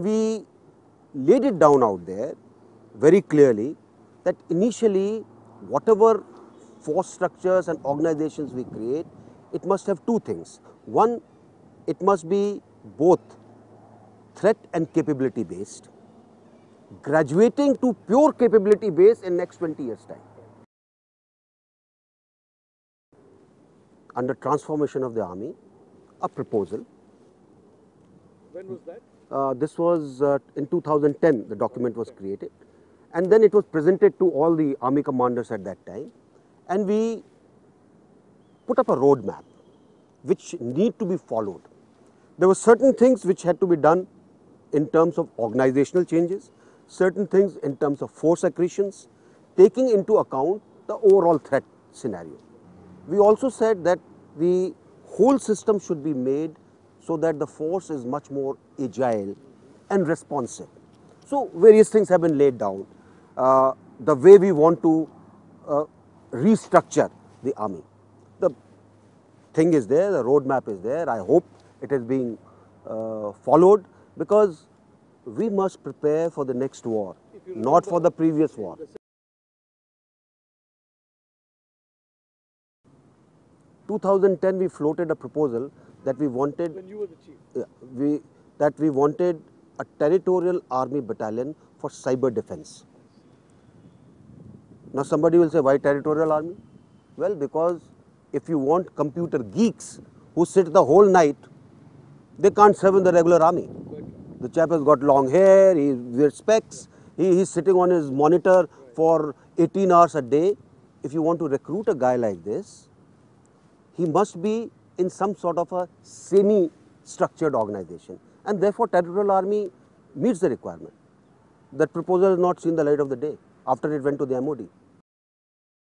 We laid it down out there very clearly that initially whatever force structures and organizations we create, it must have two things. One, it must be both threat and capability based, graduating to pure capability based in next 20 years' time. Under transformation of the army, a proposal. When was that? This was in 2010, the document was created, and then it was presented to all the army commanders at that time, and we put up a roadmap which need to be followed. There were certain things which had to be done in terms of organizational changes, certain things in terms of force accretions, taking into account the overall threat scenario. We also said that the whole system should be made so that the force is much more agile and responsive. So various things have been laid down. The way we want to restructure the army. The thing is there, the roadmap is there. I hope it is being followed, because we must prepare for the next war, not for the previous war. 2010 we floated a proposal that we wanted, When you were the chief? that we wanted a territorial army battalion for cyber defense. Now somebody will say, why territorial army? Well, because if you want computer geeks who sit the whole night, they can't serve in the regular army. The chap has got long hair, he wears specs, he's sitting on his monitor for 18 hours a day. If you want to recruit a guy like this, he must be in some sort of a semi-structured organization, and therefore territorial army meets the requirement. That proposal has not seen the light of the day after it went to the MOD.